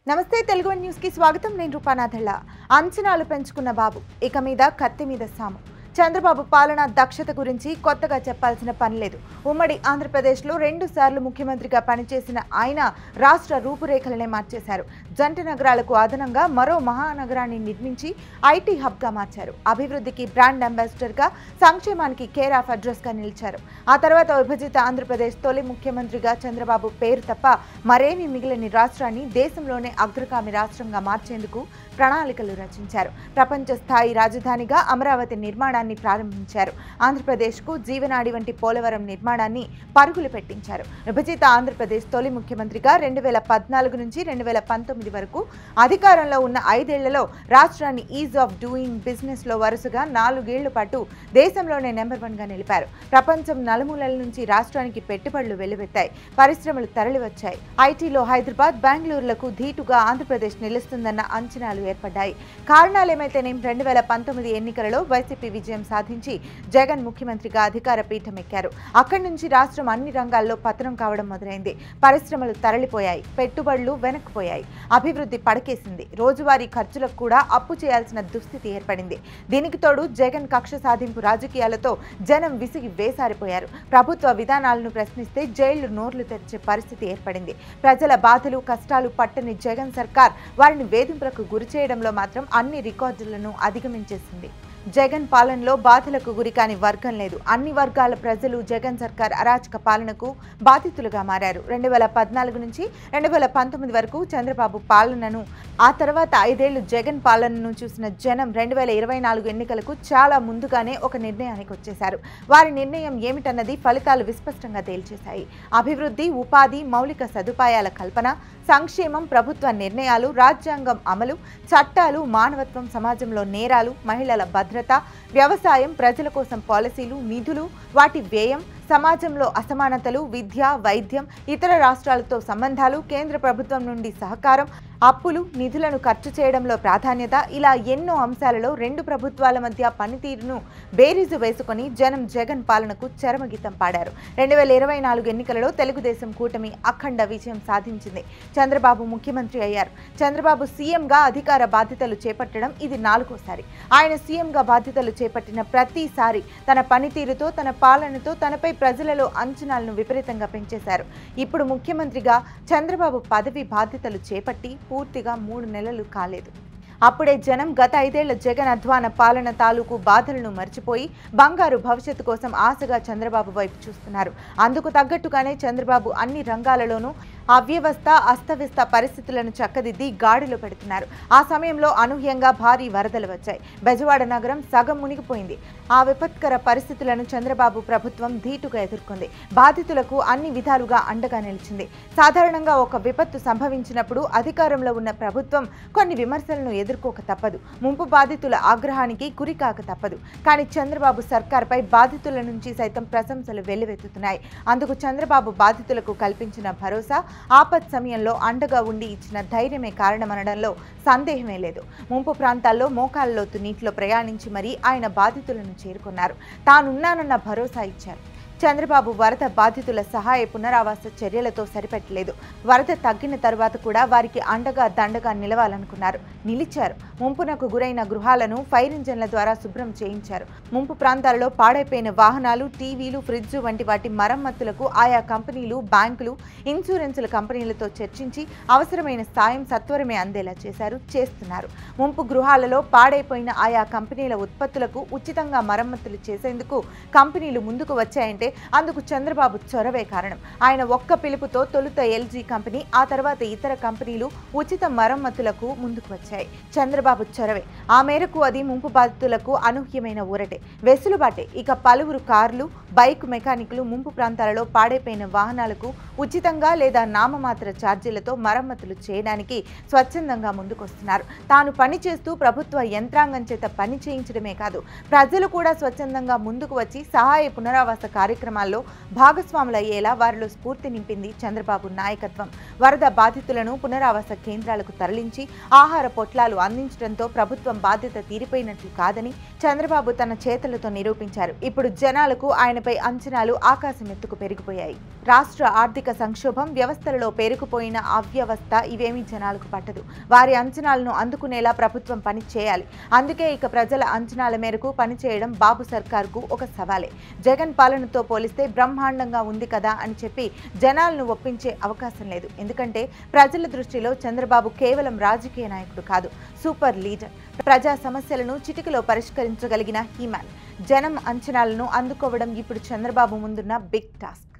నమస్తే Telugu one news కి స్వాగతం. నేను రూపానాథళ్ళ. అంచనాలు పెంచుకున్న బాబు ఇక మీద కత్తి మీద సాము. చంద్రబాబు పాలన దక్షత గురించి కొత్తగా చెప్పాల్సిన పని లేదు. ఉమ్మడి ఆంధ్రప్రదేశ్లో 2 సార్లు ముఖ్యమంత్రిగా పనిచేసిన ఆయన రాష్ట్ర రూపురేఖలనే మార్చేశారు. జంట నగరాలకు అదనంగా మరో మహానగరాన్ని నిర్మించి ఐటీ హబ్గా మార్చారు. అభివృద్ధికి బ్రాండ్ అంబాసిడర్గా, సంక్షేమానికి కేర్ ఆఫ్ అడ్రస్గా నిలిచారు. ఆ తర్వాత విభజిత ఆంధ్రప్రదేశ్ తొలి ముఖ్యమంత్రిగా చంద్రబాబు పేరు తప్ప మరేమీ మిగిలిన రాష్ట్రాన్ని దేశంలోనే అగ్రగామి రాష్ట్రంగా మార్చేందుకు ప్రణాళికలు రచించారు. ప్రపంచ స్థాయి రాజధానిగా అమరావతి నిర్మాణాన్ని ప్రారంభించారు. ఆంధ్రప్రదేశ్కు జీవనాడి వంటి పోలవరం నిర్మాణాన్ని పరుగులు పెట్టించారు. విభజిత ఆంధ్రప్రదేశ్ తొలి ముఖ్యమంత్రిగా 2014 నుంచి 2019 వరకు అధికారంలో ఉన్న 5 ఏళ్లలో రాష్ట్రాన్ని ఈజ్ ఆఫ్ డూయింగ్ బిజినెస్ లో వరుసగా 4 ఏళ్ల పాటు దేశంలోనే నెంబర్ 1గా నిలిపారు. ప్రపంచం నలుమూలల నుంచి రాష్ట్రానికి పెట్టుబడులు వెల్లువెత్తాయి. పరిశ్రమలు తరలివచ్చాయి. ఐటీలో హైదరాబాద్, బెంగళూరులకు ధీటుగా ఆంధ్రప్రదేశ్ నిలుస్తుందన్న అంచనాలు ఏర్పడ్డాయి. కారణాలేమైతేనేం 2019 ఎన్నికలలో వైసీపీ విజయం సాధించి జగన్ ముఖ్యమంత్రిగా అధికార పీఠం ఎక్కారు. అక్కడి నుంచి రాష్ట్రం అన్ని రంగాల్లో పతనం కావడం మొదలైంది. పరిశ్రమలు తరలిపోయాయి. పెట్టుబడులు వెనక్కిపోయాయి. అభివృద్ధి పడకేసింది. రోజువారీ ఖర్చులకు కూడా అప్పు చేయాల్సిన దుస్థితి ఏర్పడింది. దీనికి తోడు జగన్ కక్ష సాధింపు రాజకీయాలతో జనం విసిగి వేసారిపోయారు. ప్రభుత్వ విధానాలను ప్రశ్నిస్తే జైళ్లు నోర్లు తెరిచే పరిస్థితి ఏర్పడింది. ప్రజల బాధలు కష్టాలు పట్టని జగన్ సర్కార్ వారిని వేధింపులకు గురి చేయడంలో మాత్రం అన్ని రికార్డులను అధిగమించేసింది. జగన్ పాలనలో బాధలకు గురికాని వర్గం లేదు. అన్ని వర్గాల ప్రజలు జగన్ సర్కార్ అరాచక పాలనకు బాధితులుగా మారారు. 2014 నుంచి 2019 వరకు చంద్రబాబు పాలనను, ఆ తర్వాత 5 ఏళ్లు జగన్ పాలనను చూసిన జనం 2024 ఎన్నికలకు చాలా ముందుగానే ఒక నిర్ణయానికి వచ్చేశారు. వారి నిర్ణయం ఏమిటన్నది ఫలితాలు విస్పష్టంగా తేల్చేశాయి. అభివృద్ధి, ఉపాధి, మౌలిక సదుపాయాల కల్పన, సంక్షేమం, ప్రభుత్వ నిర్ణయాలు, రాజ్యాంగం అమలు, చట్టాలు, మానవత్వం, సమాజంలో నేరాలు, మహిళల భద్రత, వ్యవసాయం, ప్రజల కోసం పాలసీలు, నిధులు, వాటి వ్యయం, సమాజంలో అసమానతలు, విద్య, వైద్యం, ఇతర రాష్ట్రాలతో సంబంధాలు, కేంద్ర ప్రభుత్వం నుండి సహకారం, అప్పులు, నిధులను ఖర్చు చేయడంలో ప్రాధాన్యత, ఇలా ఎన్నో అంశాలలో 2 ప్రభుత్వాల మధ్య పనితీరును బేరీజు వేసుకొని జనం జగన్ పాలనకు చరమగీతం పాడారు. 2024 ఎన్నికలలో తెలుగుదేశం కూటమి అఖండ విజయం సాధించింది. చంద్రబాబు ముఖ్యమంత్రి అయ్యారు. చంద్రబాబు సీఎంగా అధికార బాధ్యతలు చేపట్టడం ఇది 4వసారి. ఆయన సీఎంగా బాధ్యతలు చేపట్టిన ప్రతిసారి తన పనితీరుతో, తన పాలనతో తనపై ప్రజలలో అంచనాలను విపరీతంగా పెంచేశారు. ఇప్పుడు ముఖ్యమంత్రిగా చంద్రబాబు పదవి బాధ్యతలు చేపట్టి పూర్తిగా 3 నెలలు కాలేదు. అప్పుడే జనం గత 5 ఏళ్ల జగన్ అధ్వాన పాలన తాలూకు బాధలను మర్చిపోయి బంగారు భవిష్యత్తు కోసం ఆశగా చంద్రబాబు వైపు చూస్తున్నారు. అందుకు తగ్గట్టుగానే చంద్రబాబు అన్ని రంగాలలోనూ అవ్యవస్థ, అస్తవ్యస్త పరిస్థితులను చక్కదిద్ది గాడిలో పెడుతున్నారు. ఆ సమయంలో అనూహ్యంగా భారీ వరదలు వచ్చాయి. బెజవాడ నగరం సగం మునిగిపోయింది. ఆ విపత్కర పరిస్థితులను చంద్రబాబు ప్రభుత్వం ధీటుగా ఎదుర్కొంది. బాధితులకు అన్ని విధాలుగా అండగా నిలిచింది. సాధారణంగా ఒక విపత్తు సంభవించినప్పుడు అధికారంలో ఉన్న ప్రభుత్వం కొన్ని విమర్శలను ఎదుర్కోక తప్పదు. ముంపు బాధితుల ఆగ్రహానికి గురికాక తప్పదు. కానీ చంద్రబాబు సర్కార్పై బాధితుల నుంచి సైతం ప్రశంసలు వెల్లువెత్తుతున్నాయి. అందుకు చంద్రబాబు బాధితులకు కల్పించిన భరోసా, ఆపత్ సమయంలో అండగా ఉండి ఇచ్చిన ధైర్యమే కారణమనడంలో సందేహమే లేదు. ముంపు ప్రాంతాల్లో మోకాళ్ళ లోతు నీటిలో ప్రయాణించి మరీ ఆయన బాధితులను చేరుకున్నారు. తానున్నానన్న భరోసా ఇచ్చారు. చంద్రబాబు వరద బాధితుల సహాయ పునరావాస చర్యలతో సరిపెట్టలేదు. వరద తగ్గిన తర్వాత కూడా వారికి అండగా దండగా నిలవాలనుకున్నారు. నిలిచారు. ముంపునకు గురైన గృహాలను ఫైర్ ఇంజన్ల ద్వారా శుభ్రం చేయించారు. ముంపు ప్రాంతాలలో పాడైపోయిన వాహనాలు, టీవీలు, ఫ్రిడ్జ్ వంటి వాటి మరమ్మతులకు ఆయా కంపెనీలు, బ్యాంకులు, ఇన్సూరెన్సుల కంపెనీలతో చర్చించి అవసరమైన సాయం సత్వరమే అందేలా చేస్తున్నారు. ముంపు గృహాలలో పాడైపోయిన ఆయా కంపెనీల ఉత్పత్తులకు ఉచితంగా మరమ్మతులు చేసేందుకు కంపెనీలు ముందుకు వచ్చాయంటే అందుకు చంద్రబాబు చొరవే కారణం. ఆయన ఒక్క పిలుపుతో తొలుత ఎల్జీ కంపెనీ, ఆ తర్వాత ఇతర కంపెనీలు ఉచిత మరమ్మతులకు ముందుకు వచ్చాయి. చంద్రబాబు చొరవే. ఆ మేరకు అది ముంపు బాధితులకు అనూహ్యమైన ఊరటే, వెసులుబాటే. ఇక పలువురు కార్లు, బైక్ మెకానికులు ముంపు ప్రాంతాలలో పాడైపోయిన వాహనాలకు ఉచితంగా లేదా నామమాత్ర ఛార్జీలతో మరమ్మతులు చేయడానికి స్వచ్ఛందంగా ముందుకొస్తున్నారు. తాను పనిచేస్తూ ప్రభుత్వ యంత్రాంగం చేత పని చేయించడమే కాదు, ప్రజలు కూడా స్వచ్ఛందంగా ముందుకు వచ్చి సహాయ పునరావాస కార్యక్రమం కార్యక్రమాల్లో భాగస్వాములయ్యేలా వారిలో స్ఫూర్తి నింపింది చంద్రబాబు నాయకత్వం. వరద బాధితులను పునరావాస కేంద్రాలకు తరలించి ఆహార పొట్లాలు అందించడంతో ప్రభుత్వం బాధ్యత తీరిపోయినట్లు కాదని చంద్రబాబు తన చేతులతో నిరూపించారు. ఇప్పుడు జనాలకు ఆయనపై అంచనాలు ఆకాశమెత్తుకు పెరిగిపోయాయి. రాష్ట్ర ఆర్థిక సంక్షోభం, వ్యవస్థలలో పేరుకుపోయిన అవ్యవస్థ ఇవేమీ జనాలకు పట్టదు. వారి అంచనాలను అందుకునేలా ప్రభుత్వం పని చేయాలి. అందుకే ఇక ప్రజల అంచనాల మేరకు పనిచేయడం బాబు సర్కార్కు ఒక సవాలే. జగన్ పాలనతో పోలిస్తే బ్రహ్మాండంగా ఉంది కదా అని చెప్పి జనాలను ఒప్పించే అవకాశం లేదు. ఎందుకంటే ప్రజల దృష్టిలో చంద్రబాబు కేవలం రాజకీయ నాయకుడు కాదు, సూపర్ లీడర్. ప్రజా సమస్యలను చిటికలో పరిష్కరించగలిగిన హీమ్యాన్. జనం అంచనాలను అందుకోవడం ఇప్పుడు చంద్రబాబు ముందున్న బిగ్ టాస్క్.